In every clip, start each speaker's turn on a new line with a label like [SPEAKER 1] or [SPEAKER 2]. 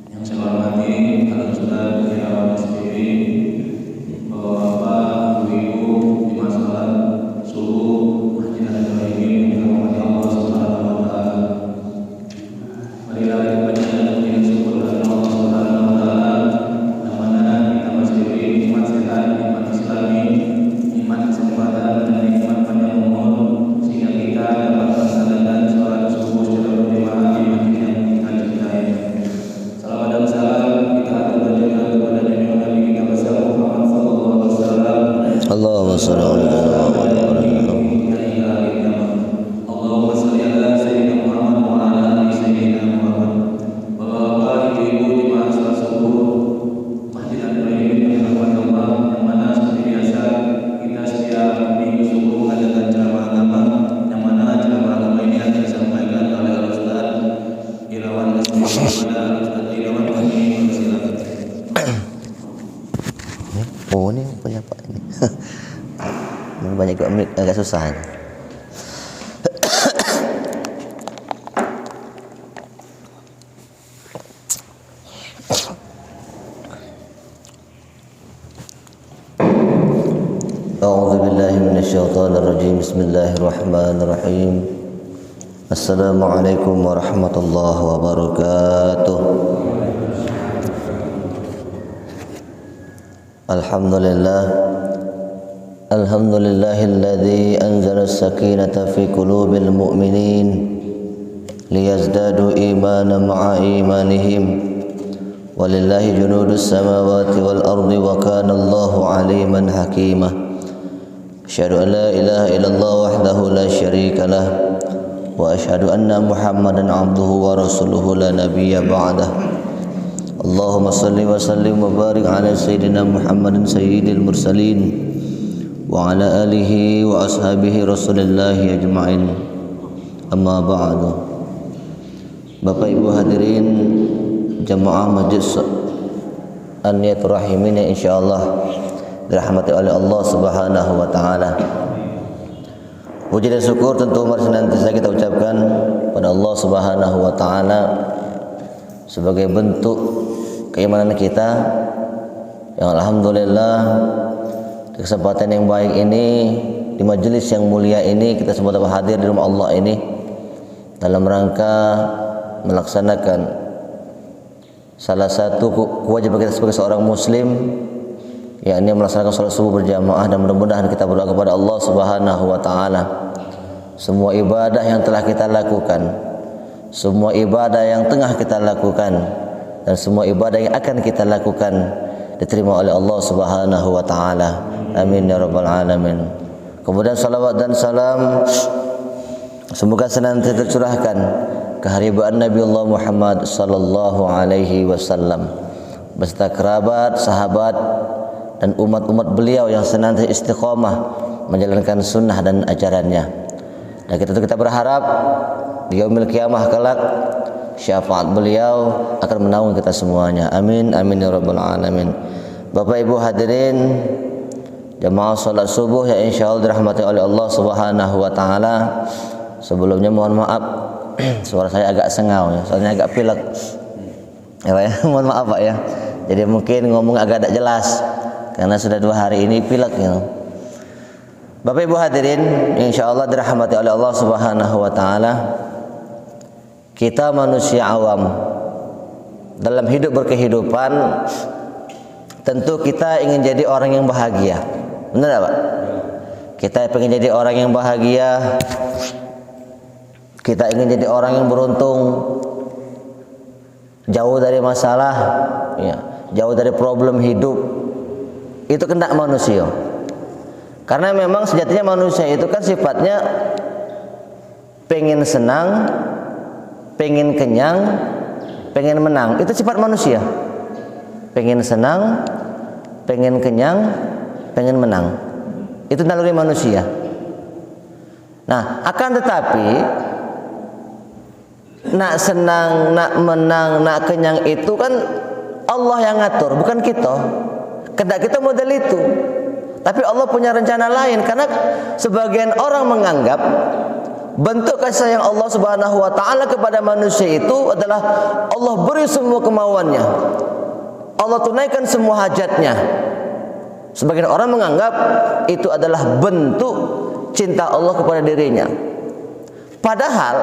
[SPEAKER 1] Yang saya hormati Al Ustaz Irawan SPB, Bapak-bapak, Ibu-ibu, di masalah subuh Masjid Al-Ibrahim yang dirahmati Allah Subhanahu wa taala. Marilah kita panjatkan puji syukur kepada Allah Subhanahu wa taala, yang mana kita masih diberi nikmat sehat, nikmat Islami, nikmat kesempatan dan nikmat panjang umur sehingga kita dapat melaksanakan sholat subuh secara berjamaah di masjid yang kita cintai. Salawat dan salam kita aturkan kepada Nabi kita besar Muhammad sallallahu alaihi wasallam.
[SPEAKER 2] Allahumma shalli ala
[SPEAKER 1] Allahumma shalli ala sayyidina Muhammad wa ala ali sayyidina Muhammad. Bapak-bapak, ibu-ibu di mahasiswa subuh Masjid Al-Ibrahim yang dirahmati Allah, yang mana seperti biasa kita setiap minggu subuh adakan ceramah agama, yang mana ceramah agama ini akan disampaikan oleh Al-Ustaz Irawan SPB. Al-Ustaz Irawan kami persilakan.
[SPEAKER 2] Oh, ini punya Pak ini. Ini banyak juga mic, agak susah ini. A'udzu billahi minasyaitonir rajim. Bismillahirrahmanirrahim. Assalamualaikum warahmatullahi wabarakatuh. Alhamdulillahilladzi anzala as-sakinata fi qulubil mu'minin liyazdadu imanan ma'a imanihim. Walillahi junudus samawati wal ardi wa kana Allahu aliman hakima. Asyhadu an la ilaha illallah wahdahu la syarika lah wa asyhadu anna Muhammadan abduhu wa rasuluhu la nabiyya ba'dah. Allahumma salli wa sallim wa barik ala sayyidina Muhammadin sayyidil mursalin wa ala alihi wa ashabihi rasulillahi ajma'in. Amma ba'du. Bapak Ibu hadirin jamaah Masjid An-Niyatur Rahimin yang insyaallah dirahmati oleh Allah Subhanahu wa taala. Puji dan syukur tentu mari senantiasa kita ucapkan pada Allah Subhanahu wa taala sebagai bentuk keimanan kita yang alhamdulillah di kesempatan yang baik ini, di majelis yang mulia ini, kita semua dapat hadir di rumah Allah ini dalam rangka melaksanakan salah satu kewajiban kita sebagai seorang muslim, yakni melaksanakan salat subuh berjamaah, dan mudah-mudahan kita berdoa kepada Allah Subhanahu wa taala semua ibadah yang telah kita lakukan, semua ibadah yang tengah kita lakukan, dan semua ibadah yang akan kita lakukan diterima oleh Allah Subhanahu wa taala. Amin ya rabbal alamin. Kemudian salawat dan salam semoga senantiasa tercurahkan keharibaan Nabi Allah Muhammad sallallahu alaihi wasallam beserta kerabat, sahabat dan umat-umat beliau yang senantiasa istiqamah menjalankan sunnah dan ajarannya. Dan kita berharap di yaumil qiyamah kelak syafaat beliau akan menaungi kita semuanya. Amin amin ya rabbal alamin. Bapak Ibu hadirin jamaah salat subuh yang insyaallah dirahmati oleh Allah Subhanahu wa taala. Sebelumnya mohon maaf suara saya agak sengau ya, soalnya agak pilek. Ya Pak ya, mohon maaf Pak ya. Jadi mungkin ngomong agak tidak jelas karena sudah 2 hari ini pilek ya. Bapak Ibu hadirin insyaallah dirahmati oleh Allah Subhanahu wa taala. Kita manusia awam dalam hidup berkehidupan tentu kita ingin jadi orang yang bahagia. Benar tak Pak? Kita ingin jadi orang yang bahagia. Kita ingin jadi orang yang beruntung, jauh dari masalah, ya, jauh dari problem hidup. Itu kehendak manusia. Karena memang sejatinya manusia itu kan sifatnya pengen senang, pengen kenyang, pengen menang. Itu sifat manusia. Pengen senang, pengen kenyang, pengen menang. Itu naluri manusia. Nah, akan tetapi nak senang, nak menang, nak kenyang itu kan Allah yang ngatur, bukan kita. Kehendak kita model itu. Tapi Allah punya rencana lain, karena sebagian orang menganggap bentuk kasih sayang Allah Subhanahu wa taala kepada manusia itu adalah Allah beri semua kemauannya. Allah tunaikan semua hajatnya. Sebagian orang menganggap itu adalah bentuk cinta Allah kepada dirinya. Padahal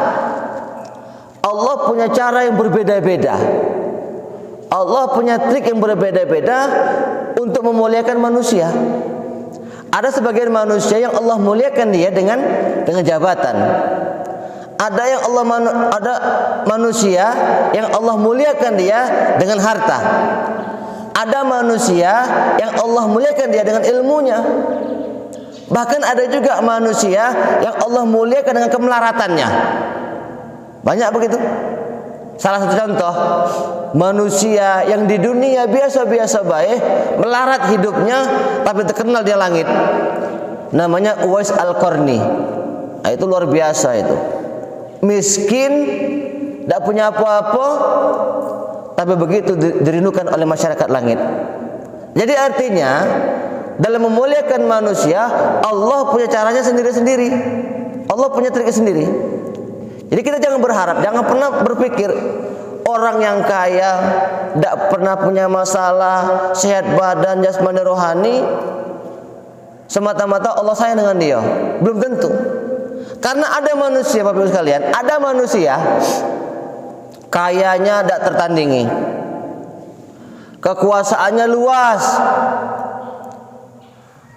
[SPEAKER 2] Allah punya cara yang berbeda-beda. Allah punya trik yang berbeda-beda untuk memuliakan manusia. Ada sebagian manusia yang Allah muliakan dia dengan jabatan. Ada manusia yang Allah muliakan dia dengan harta. Ada manusia yang Allah muliakan dia dengan ilmunya. Bahkan ada juga manusia yang Allah muliakan dengan kemelaratannya. Banyak begitu. Salah satu contoh, manusia yang di dunia biasa-biasa baik, melarat hidupnya, tapi terkenal di langit. Namanya Uwais Al-Qarni. Nah, itu luar biasa itu. Miskin, tidak punya apa-apa, tapi begitu dirindukan oleh masyarakat langit. Jadi artinya dalam memuliakan manusia, Allah punya caranya sendiri-sendiri. Allah punya triknya sendiri. Jadi kita jangan berharap, jangan pernah berpikir orang yang kaya, tidak pernah punya masalah, sehat badan, jasmani, rohani, semata-mata Allah sayang dengan dia. Belum tentu. Karena ada manusia, Bapak Ibu sekalian, ada manusia kayanya tidak tertandingi, kekuasaannya luas,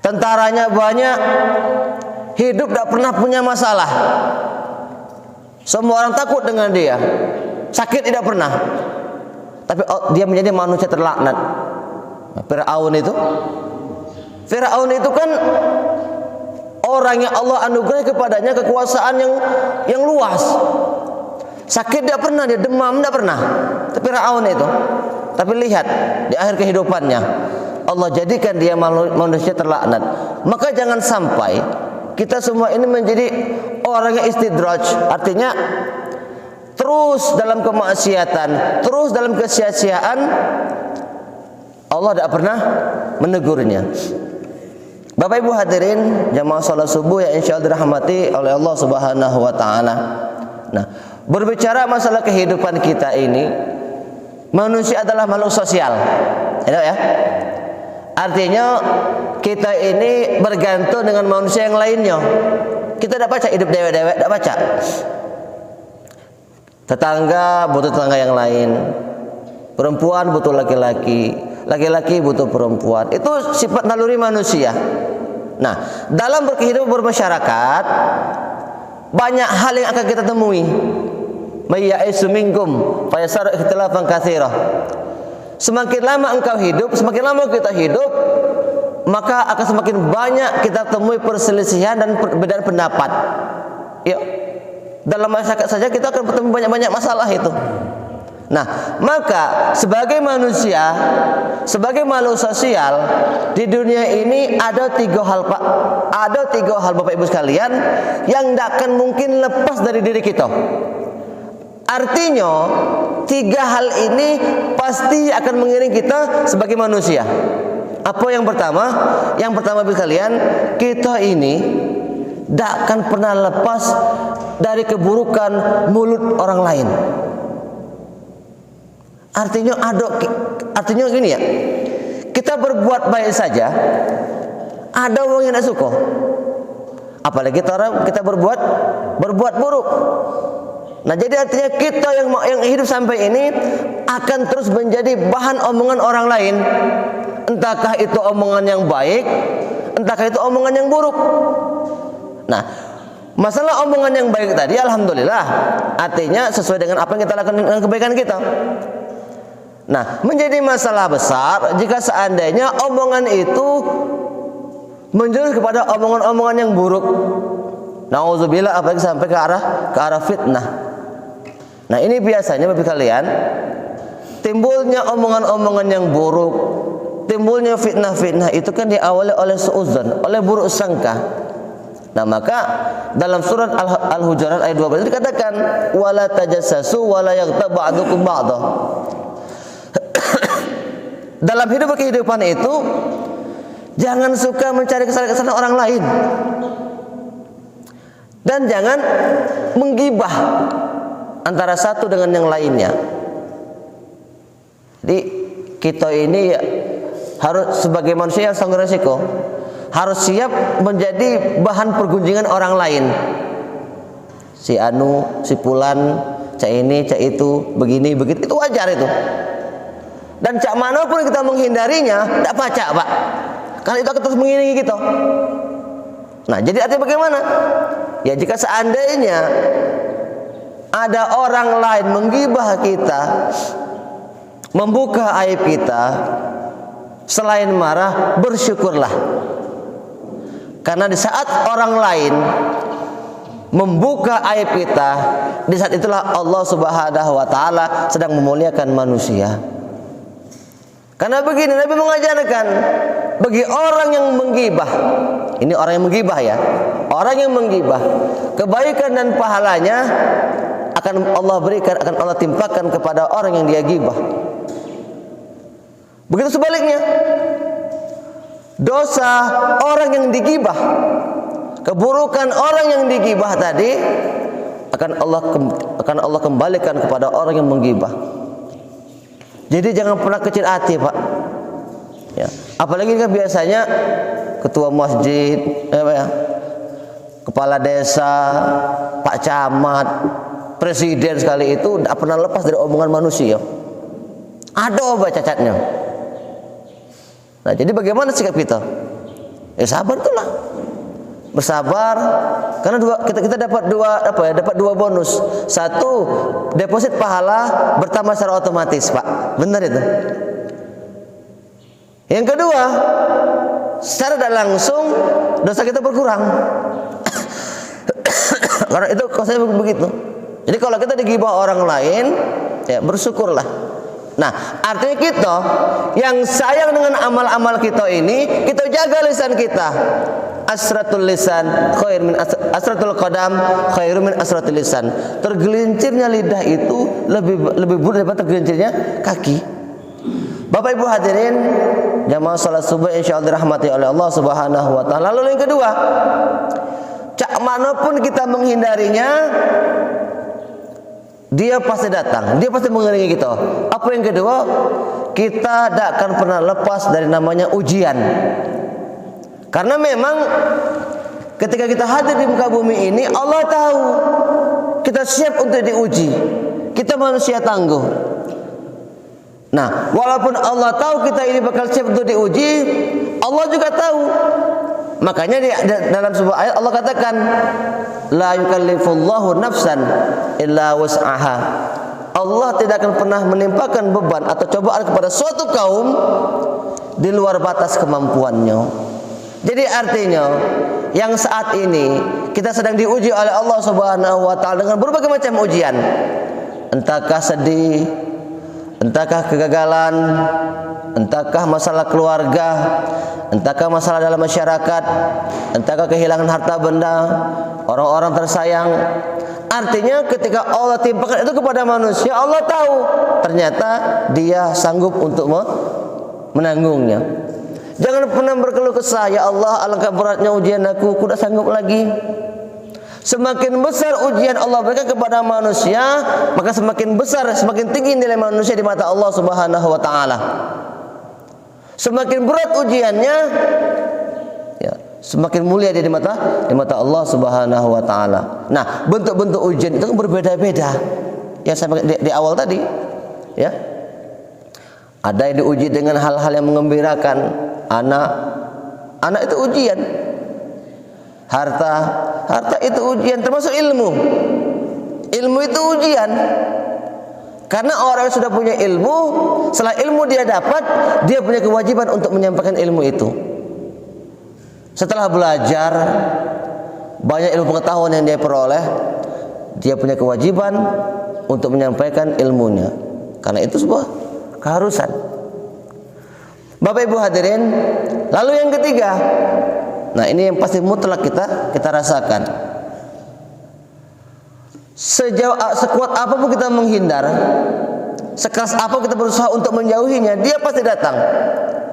[SPEAKER 2] tentaranya banyak, hidup tidak pernah punya masalah. Semua orang takut dengan dia, sakit tidak pernah. Tapi dia menjadi manusia terlaknat. Fir'aun itu kan orang yang Allah anugerah kepadanya kekuasaan yang luas. Sakit tidak pernah, dia demam tidak pernah. Tapi Fir'aun itu. Tapi lihat di akhir kehidupannya, Allah jadikan dia manusia terlaknat. Maka jangan sampai kita semua ini menjadi orang yang istidraj, artinya terus dalam kemaksiatan, terus dalam kesia-siaan. Allah tidak pernah menegurnya. Bapak Ibu hadirin jamaah salat subuh yang insyaallah dirahmati oleh Allah Subhanahu wa taala. Nah, berbicara masalah kehidupan kita ini, manusia adalah makhluk sosial. Ya? Artinya kita ini bergantung dengan manusia yang lainnya. Kita tidak baca hidup dewek-dewek, tidak baca. Tetangga butuh tetangga yang lain, perempuan butuh laki-laki, laki-laki butuh perempuan. Itu sifat naluri manusia. Nah, dalam berkehidupan bermasyarakat, banyak hal yang akan kita temui. May ya'isu minkum fayasar ikhtilafan katsira. Semakin lama engkau hidup, semakin lama kita hidup, maka akan semakin banyak kita temui perselisihan dan perbedaan pendapat. Ya, dalam masyarakat saja kita akan bertemu banyak-banyak masalah itu. Nah, maka sebagai manusia, sebagai makhluk sosial di dunia ini ada tiga hal, Pak. Ada tiga hal, Bapak Ibu sekalian, yang tidak akan mungkin lepas dari diri kita. Artinya, tiga hal ini pasti akan mengiring kita sebagai manusia. Apa yang pertama? Yang pertama, Bapak sekalian, kita ini tidak akan pernah lepas dari keburukan mulut orang lain. Artinya gini ya, kita berbuat baik saja, ada orang yang tidak suka. Apalagi kita berbuat buruk. Nah, jadi artinya kita yang hidup sampai ini akan terus menjadi bahan omongan orang lain. Entahkah itu omongan yang baik, entahkah itu omongan yang buruk. Nah, masalah omongan yang baik tadi, alhamdulillah, artinya sesuai dengan apa yang kita lakukan dengan kebaikan kita. Nah, menjadi masalah besar jika seandainya omongan itu menjurus kepada omongan-omongan yang buruk. Nauzubillah, apalagi sampai ke arah fitnah. Nah, ini biasanya bagi kalian timbulnya omongan-omongan yang buruk, timbulnya fitnah-fitnah itu kan diawali oleh suudzon, oleh buruk sangka. Nah, maka dalam surat Al-Hujurat ayat 12 dikatakan wala tajassasu wala yaghtab ba'dukum ba'dha. Dalam hidup kehidupan itu jangan suka mencari kesalahan-kesalahan orang lain. Dan jangan menggibah antara satu dengan yang lainnya. Jadi kita ini harus sebagai manusia yang sangat resiko, harus siap menjadi bahan pergunjingan orang lain. Si anu, si fulan, cak ini, cak itu, begini, begitu, itu wajar itu. Dan cak mana pun kita menghindarinya, tidak pacak Pak. Karena itu akan terus mengiringi kita. Nah, jadi artinya bagaimana? Ya jika seandainya ada orang lain menggibah kita, membuka aib kita, selain marah, bersyukurlah. Karena di saat orang lain membuka aib kita, di saat itulah Allah Subhanahu wa taala sedang memuliakan manusia. Karena begini, Nabi mengajarkan bagi orang yang menggibah, ini orang yang menggibah ya, orang yang menggibah, kebaikan dan pahalanya akan Allah berikan, akan Allah timpakan kepada orang yang dia gibah. Begitu sebaliknya, dosa orang yang digibah, keburukan orang yang digibah tadi akan Allah kembalikan kepada orang yang menggibah. Jadi jangan pernah kecil hati Pak. Ya. Apalagi kan biasanya ketua masjid, kepala desa, Pak Camat, presiden sekali itu tidak pernah lepas dari omongan manusia. Ada obat cacatnya. Nah, jadi bagaimana sikap kita? Ya sabar itulah. Bersabar, karena kita dapat dua bonus. Satu, deposit pahala bertambah secara otomatis, Pak. Benar itu. Yang kedua, secara tidak langsung dosa kita berkurang. Karena itu konsepnya begitu. Jadi kalau kita digibah orang lain, ya bersyukurlah. Nah, artinya kita yang sayang dengan amal-amal kita ini, kita jaga lisan kita. Asratul lisan khair min asratul qadam khairu min asratul lisan. Tergelincirnya lidah itu lebih buruk daripada tergelincirnya kaki. Bapak Ibu hadirin jamaah salat subuh insyaallah dirahmati oleh Allah Subhanahu wa taala. Lalu yang kedua, cak manapun kita menghindarinya, dia pasti datang, dia pasti mengiringi kita. Apa yang kedua? Kita tidak akan pernah lepas dari namanya ujian. Karena memang ketika kita hadir di muka bumi ini, Allah tahu kita siap untuk diuji. Kita manusia tangguh. Nah, walaupun Allah tahu kita ini bakal siap untuk diuji, Allah juga tahu. Makanya dalam sebuah ayat Allah katakan, la yukallifullahu nafsan illa wus'aha. Allah tidak akan pernah menimpakan beban atau cobaan kepada suatu kaum di luar batas kemampuannya. Jadi artinya yang saat ini kita sedang diuji oleh Allah Subhanahu wa taala dengan berbagai macam ujian. Entahkah sedih, entahkah kegagalan, entahkah masalah keluarga, entahkah masalah dalam masyarakat, entahkah kehilangan harta benda, orang-orang tersayang. Artinya ketika Allah timpakan itu kepada manusia, Allah tahu ternyata dia sanggup untuk menanggungnya. Jangan pernah berkeluh kesah, ya Allah alangkah beratnya ujian aku tidak sanggup lagi. Semakin besar ujian Allah berikan kepada manusia, maka semakin besar, semakin tinggi nilai manusia di mata Allah Subhanahu wa taala. Semakin berat ujiannya, ya, semakin mulia dia di mata Allah Subhanahu wa taala. Nah, bentuk-bentuk ujian itu berbeda-beda. Ya sampai di awal tadi, ya. Ada yang diuji dengan hal-hal yang mengembirakan. Anak itu ujian. Harta itu ujian, termasuk ilmu. Ilmu itu ujian. Karena orang yang sudah punya ilmu, setelah ilmu dia dapat, dia punya kewajiban untuk menyampaikan ilmu itu. Setelah belajar banyak ilmu pengetahuan yang dia peroleh, dia punya kewajiban untuk menyampaikan ilmunya. Karena itu sebuah keharusan. Bapak Ibu hadirin, lalu yang ketiga, nah ini yang pasti mutlak kita rasakan. Sekuat apapun kita menghindar, sekeras apa kita berusaha untuk menjauhinya, dia pasti datang.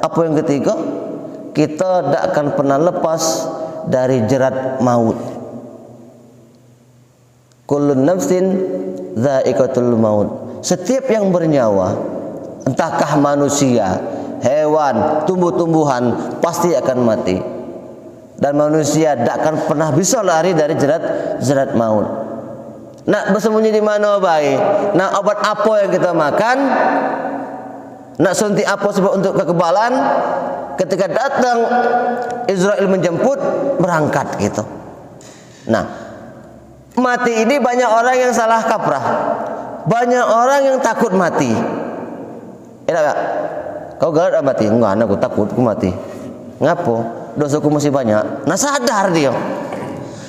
[SPEAKER 2] Apa yang ketiga? Kita tidak akan pernah lepas dari jerat maut. Kullun nafsin dha'iqatul maut. Setiap yang bernyawa, entahkah manusia, hewan, tumbuh-tumbuhan, pasti akan mati. Dan manusia tidak akan pernah bisa lari dari jerat maut. Nak bersembunyi di mana baik? Nak obat apa yang kita makan? Nak suntik apa sebab untuk kekebalan? Ketika datang Israel menjemput, berangkat gitu. Nah, mati ini banyak orang yang salah kaprah. Banyak orang yang takut mati. Enggak? Kau galak mati? Enggak, aku takut aku mati. Ngapo? Dosaku masih banyak. Nah, sadar dia.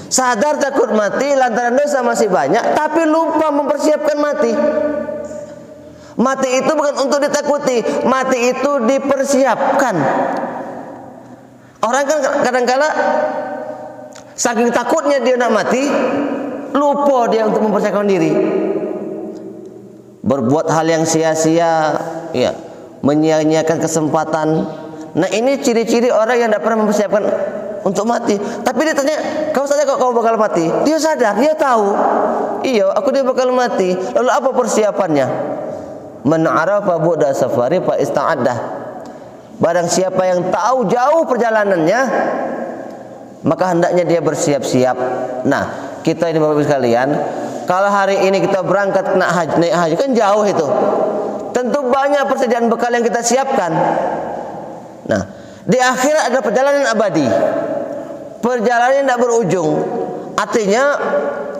[SPEAKER 2] Sadar takut mati lantaran dosa masih banyak, tapi lupa mempersiapkan mati. Mati itu bukan untuk ditakuti, mati itu dipersiapkan. Orang kan kadang-kala saking takutnya dia nak mati, lupa dia untuk mempersiapkan diri. Berbuat hal yang sia-sia, ya, menyia-nyiakan kesempatan. Nah, ini ciri-ciri orang yang tidak pernah mempersiapkan untuk mati. Tapi dia tanya, kau sadar kok kau bakal mati? Dia sadar, dia tahu. Iya, dia bakal mati. Lalu apa persiapannya? Man arafa bu'da safari fa ista'addah. Barang siapa yang tahu jauh perjalanannya, maka hendaknya dia bersiap-siap. Nah, kita ini Bapak Ibu sekalian, kalau hari ini kita berangkat naik haji kan jauh itu. Tentu banyak persediaan bekal yang kita siapkan. Nah, di akhirat ada perjalanan abadi, perjalanan yang tidak berujung. Artinya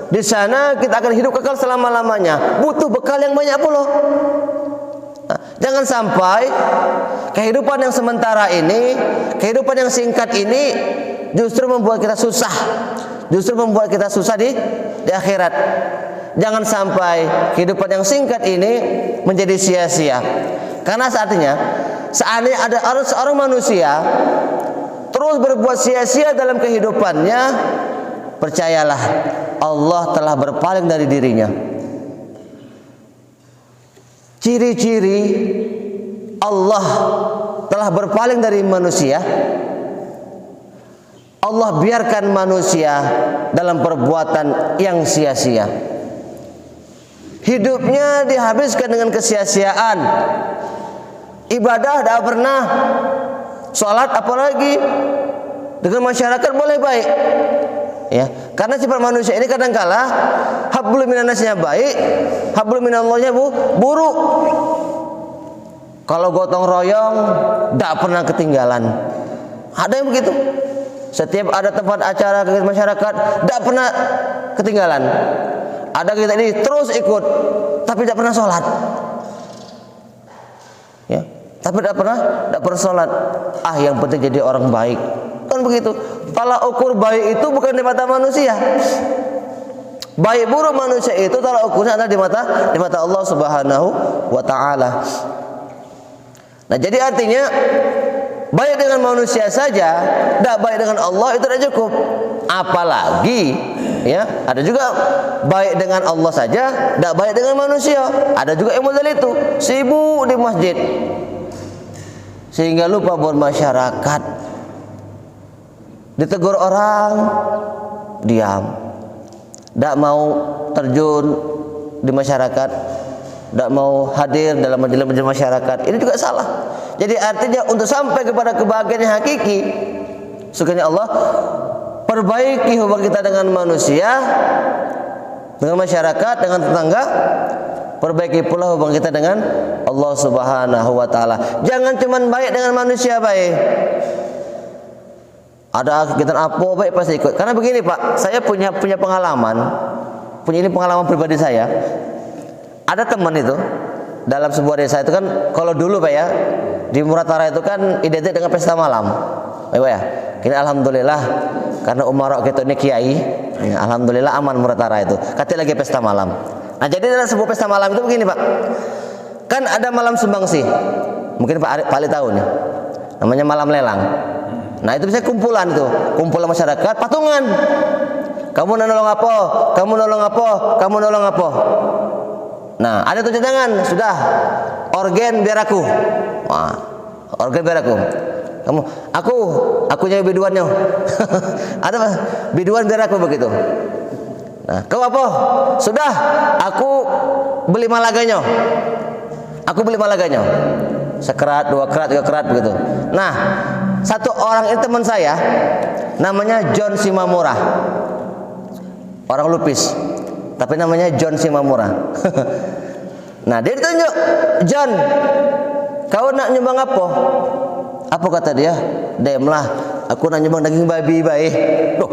[SPEAKER 2] di sana kita akan hidup kekal selama-lamanya. Butuh bekal yang banyak pula. Nah, jangan sampai kehidupan yang sementara ini, kehidupan yang singkat ini justru membuat kita susah. Justru membuat kita susah di akhirat. Jangan sampai kehidupan yang singkat ini menjadi sia-sia. Karena seandainya ada seorang manusia terus berbuat sia-sia dalam kehidupannya, percayalah Allah telah berpaling dari dirinya. Ciri-ciri Allah telah berpaling dari manusia, Allah biarkan manusia dalam perbuatan yang sia-sia. Hidupnya dihabiskan dengan kesia-siaan. Ibadah tidak pernah, sholat apalagi, dengan masyarakat boleh baik, ya. Karena sifat manusia ini kadangkala hablum minannasnya baik, hablum minallahnya buruk. Kalau gotong royong tidak pernah ketinggalan. Ada yang begitu. Setiap ada tempat acara kegiatan masyarakat tidak pernah ketinggalan. Ada kita ini terus ikut, tapi tidak pernah sholat. Ya, tapi tidak pernah sholat. Yang penting jadi orang baik, kan begitu. Tolak ukur baik itu bukan di mata manusia. Baik buruk manusia itu tolak ukurnya adalah di mata Allah Subhanahu wa Ta'ala. Nah, jadi artinya baik dengan manusia saja, tidak baik dengan Allah itu tidak cukup. Apalagi, ya, ada juga baik dengan Allah saja, tidak baik dengan manusia. Ada juga yang model itu, sibuk di masjid sehingga lupa bermasyarakat. Ditegur orang, diam, tidak mau terjun di masyarakat, tidak mau hadir dalam majelis masyarakat. Ini juga salah. Jadi artinya untuk sampai kepada kebahagiaan yang hakiki, sukanya Allah, perbaiki hubungan kita dengan manusia, dengan masyarakat, dengan tetangga. Perbaiki pula hubungan kita dengan Allah Subhanahu wa Ta'ala. Jangan cuma baik dengan manusia baik. Ada kegiatan apa baik pasti ikut. Karena begini Pak, saya punya pengalaman. Ini pengalaman pribadi saya. Ada teman itu dalam sebuah desa itu kan, kalau dulu Pak ya, di Muratara itu kan identik dengan pesta malam. Baik ya. Kini alhamdulillah karena umarok kita ini kiai, ya, alhamdulillah aman Muratara itu. Kati lagi pesta malam. Nah, jadi dalam sebuah pesta malam itu begini Pak. Kan ada malam sumbangsi. Mungkin Pak Ali tahu nih. Namanya malam lelang. Nah, itu bisa kumpulan itu, kumpulan masyarakat, patungan. Kamu nolong apa? Kamu nolong apa? Kamu nolong apa? Nah, ada tujuh tangan, sudah. Organ biar aku. Wah, organ biar aku. Kamu, aku punya biduannya. Ada Pak, biduan biar aku begitu. Nah, kau apa? Sudah, aku beli malaganyo. Sekerat, 2 kerat, 3 kerat begitu. Nah, satu orang itu teman saya, namanya John Simamura. Orang lupis, tapi namanya John Simamura. Nah, dia ditunjuk, John, kau nak nyumbang apa? Apa kata dia? Demlah, aku nak nyumbang daging babi baik. Loh,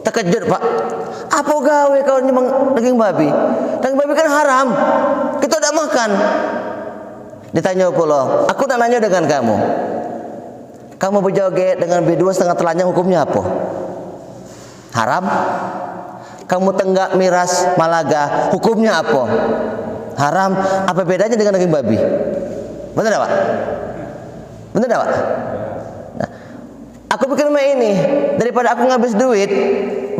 [SPEAKER 2] terkejut Pak. Apa gawe kau nyumbang daging babi? Daging babi kan haram, kita tidak makan. Ditanya pula, aku nak nanya dengan kamu. Kamu berjoget dengan B2 setengah telanjang hukumnya apa? Haram? Kamu tenggak miras Malaga hukumnya apa? Haram. Apa bedanya dengan daging babi? Benar tak Pak? Benar tak Pak? Nah, aku pikir ini daripada aku ngabis duit,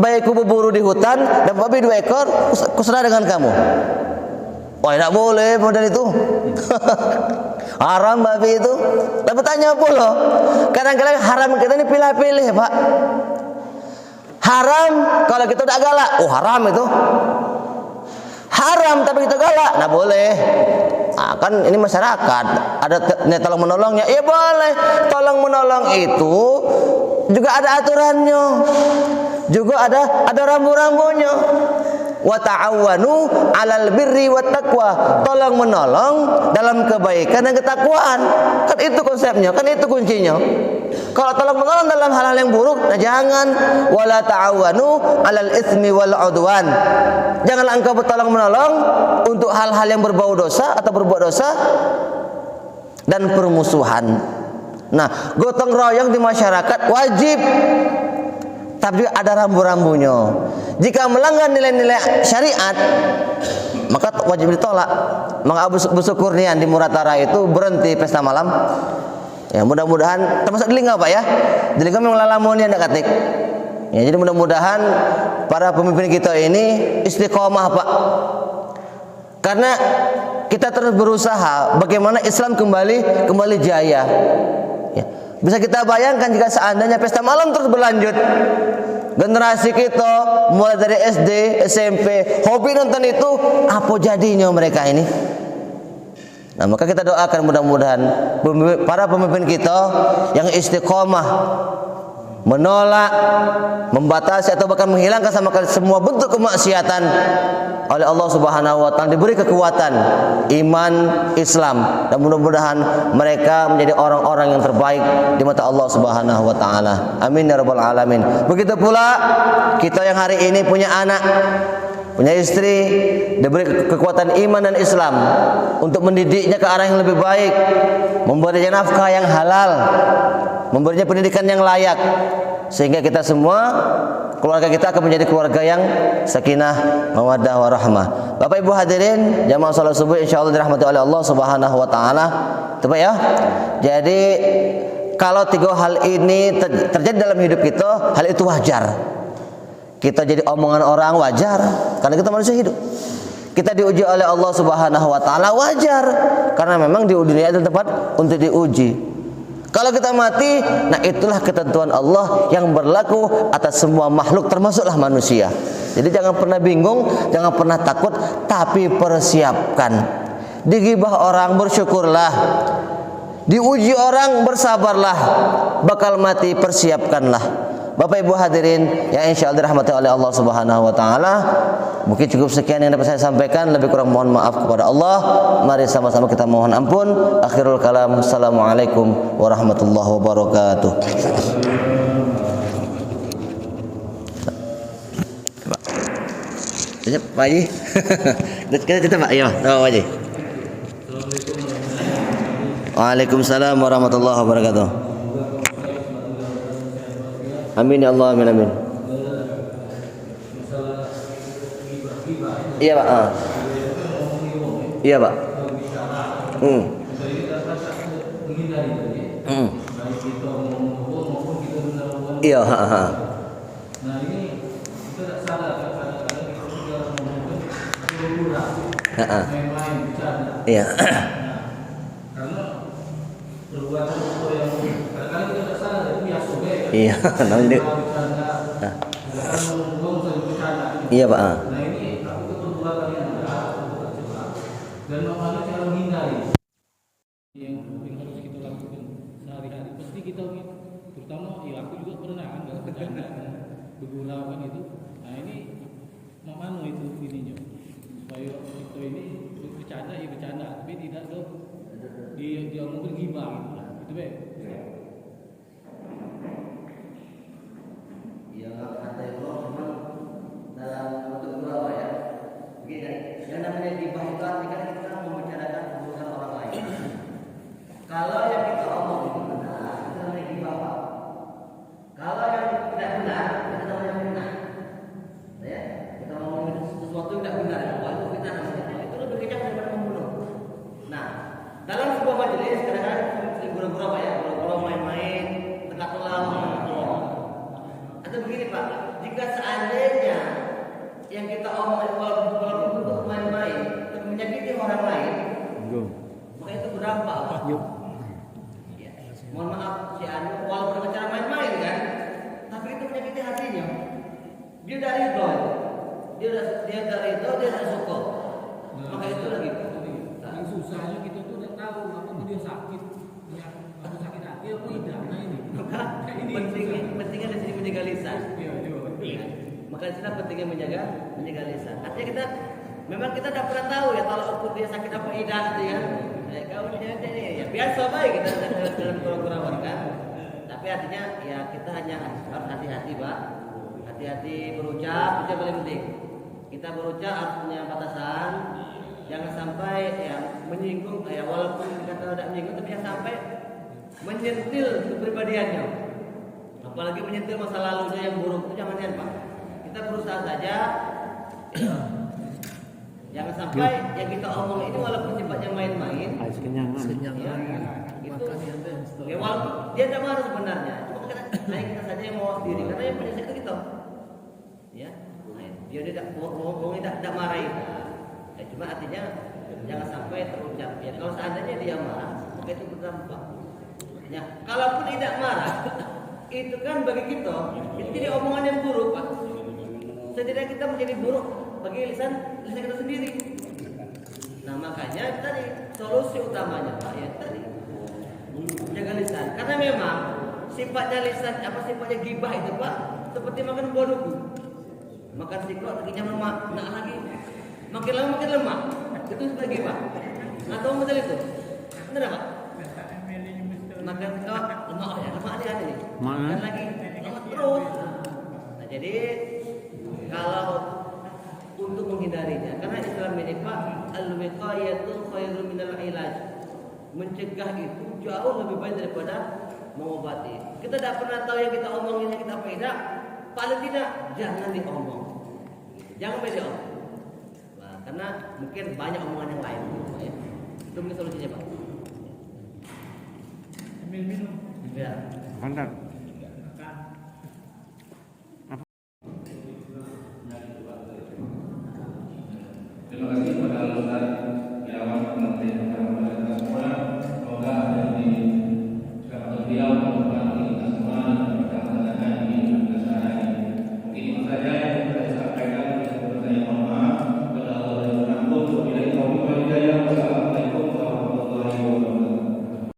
[SPEAKER 2] baik aku berburu di hutan dan babi 2 ekor, aku serah dengan kamu. Wah, tidak boleh model itu. Haram babi itu. Tapi tanya pula, kadang-kadang haram kita ini pilih-pilih Pak. Haram kalau kita udah galak, oh haram itu. Haram tapi kita galak, nah boleh. Nah, kan ini masyarakat, ada tolong menolongnya, ya boleh. Tolong menolong itu juga ada aturannya, juga ada rambu-rambunya. Wa ta'awanu 'alal birri wat taqwa. Tolong menolong dalam kebaikan dan ketakwaan. Kan itu konsepnya, kan itu kuncinya. Kalau tolong menolong dalam hal-hal yang buruk, nah jangan. Wala ta'awanu 'alal itsmi wal 'udwan. Janganlah engkau bertolong menolong untuk hal-hal yang berbau dosa atau berbuat dosa dan permusuhan. Nah, gotong royong di masyarakat wajib, tapi ada rambu-rambunya. Jika melanggar nilai-nilai syariat, maka wajib ditolak. Maka Abu Sukurnian di Muratara itu berhenti pesta malam. Ya, mudah-mudahan termasuk di Lingga Pak ya. Di Lingga memang lalamunnya ndak katik. Ya, jadi mudah-mudahan para pemimpin kita ini istiqomah Pak. Karena kita terus berusaha bagaimana Islam kembali jaya. Ya. Bisa kita bayangkan jika seandainya pesta malam terus berlanjut, generasi kita mulai dari SD, SMP, hobi nonton itu, apa jadinya mereka ini? Nah, maka kita doakan mudah-mudahan para pemimpin kita yang istiqomah menolak, membatasi atau bahkan menghilangkan sama sekali semua bentuk kemaksiatan oleh Allah Subhanahu wa taala, diberi kekuatan iman Islam, dan mudah-mudahan mereka menjadi orang-orang yang terbaik di mata Allah Subhanahu wa taala. Amin ya rabbal alamin. Begitu pula kita yang hari ini punya anak, punya istri, diberi kekuatan iman dan Islam untuk mendidiknya ke arah yang lebih baik, memberinya nafkah yang halal, memberinya pendidikan yang layak, sehingga kita semua, keluarga kita akan menjadi keluarga yang sakinah, mawaddah, warahmah. Bapak Ibu hadirin jamaah salat subuh insyaallah dirahmati oleh Allah Subhanahu wa taala. Tepat ya. Jadi kalau 3 hal ini terjadi dalam hidup kita, hal itu wajar. Kita jadi omongan orang wajar karena kita manusia hidup. Kita diuji oleh Allah Subhanahu wa taala wajar karena memang di dunia itu tempat untuk diuji. Kalau kita mati, nah itulah ketentuan Allah yang berlaku atas semua makhluk termasuklah manusia. Jadi jangan pernah bingung, jangan pernah takut, tapi persiapkan. Digibah orang bersyukurlah, diuji orang bersabarlah, bakal mati persiapkanlah. Bapak Ibu hadirin yang insyaallah dirahmati oleh Allah Subhanahu wa taala, mungkin cukup sekian yang dapat saya sampaikan, lebih kurang mohon maaf kepada Allah. Mari sama-sama kita mohon ampun. Akhirul kalam, assalamualaikum warahmatullahi wabarakatuh. Pak Haji. Kita Pak, ya, Pak Haji. Waalaikumsalam warahmatullahi wabarakatuh. Amin ya Allah, amin amin. Iya Pak. Iya Pak. Iya. Nah ini kita tidak sadar kadang-kadang kita juga ngomongin pura-pura, main-main bercanda. Iya. Karena perbuatan yang kadang-kadang kita tidak sadar itu biasa. Iya, namanya. Iya Pak.
[SPEAKER 1] Nah ini aku itu berdua kali anda dan makanya cara menghindari yang harus kita lakukan sehari-hari. Pasti kita terutama ya aku juga pernah kan nggak bercanda kan bergurau kan itu. Nah ini mana itu ininya supaya kita ini bercanda ya bercanda tapi tidak dong dia mau bergibah gitu lah itu be.
[SPEAKER 2] Ya kata itu memang dalam bentuk gurau ya. Begini, yang namanya gibah itu artinya kita membicarakan keburukan orang lain. Kalau yang kita omong itu benar, itu namanya gibah Pak. Kalau yang tidak benar, itu namanya benar. Ya, kita ngomongin sesuatu yang tidak benar, wah itu kita namanya. Itu lebih kejam daripada membunuh. Nah, dalam sebuah majelis kadang-kadang sering gurau-gurau Pak ya, gurau-gurau main-main, tengah telah ngomong. Atau begini Pak, jika seandainya yang kita omongin walaupun untuk main-main, untuk menyakiti orang lain, maka itu berdampak Pak. Ya. Mohon maaf si Anu, walaupun dengan cara main-main kan, tapi itu menyakiti hatinya. Dia dari itu, dia dari itu dia tidak suka. Maka itu lagi.
[SPEAKER 3] Yang susahnya kita tuh udah tahu apa dia sakit, ya aku sakit hati aku tidak. Nah ini.
[SPEAKER 2] Pentingnya di sini menjaga lisan.
[SPEAKER 3] Iya.
[SPEAKER 2] Maka di sini pentingnya menjaga lisan. Artinya kita memang kita tidak pernah tahu ya kalau ukur dia sakit apa tidak gitu ya. Kau ini ya biasa baik kita dalam kurang-kurangan kan. Tapi artinya ya kita hanya harus hati-hati Pak. Hati-hati berucap itu yang paling penting. Kita berucap harus punya batasan. Jangan sampai ya menyinggung ya walaupun kita tidak menyinggung tapi jangan sampai menyentil kepribadiannya. Apalagi menyentil masa lalunya yang buruk itu jangan ya Pak. Kita berusaha saja ya, jangan sampai yang kita omong ini walaupun sifatnya main-main ya, itu ya walaupun dia tidak marah sebenarnya cuma kita saja yang mau diri karena yang punya itu kita ya dia tidak marah itu ya, cuma artinya jangan sampai terucap ya kalau seandainya dia marah maka itu berdampak ya kalaupun tidak marah itu kan bagi kita itu jadi omongan yang buruk Pak. Setidaknya kita menjadi buruk bagi lisan kita sendiri. Nah makanya tadi solusi utamanya Pak ya tadi jaga lisan. Karena memang sifatnya lisan sifatnya gibah itu Pak seperti makan buah duku. Makan sikok tekinya lemak, nak lagi makin lama makin lemah. Itu sebagai gibah. Nggak tahu betul itu? Benar Pak? Makan sikok lemak ya lemak dia ada nih. Makan lagi lemak terus. Nah jadi kalau untuk menghindarinya karena Islam ini Pak al-wiqayatu khairun minal ilaj. Mencegah itu jauh lebih baik daripada mengobati. Kita tidak pernah tahu yang kita omongin yang kita tidak paling tidak jangan diomong. Jangan diomong. Nah, karena mungkin banyak omongan yang lain ya. Itu mungkin solusinya Pak.
[SPEAKER 3] Minum.
[SPEAKER 2] Ya.
[SPEAKER 4] Standar.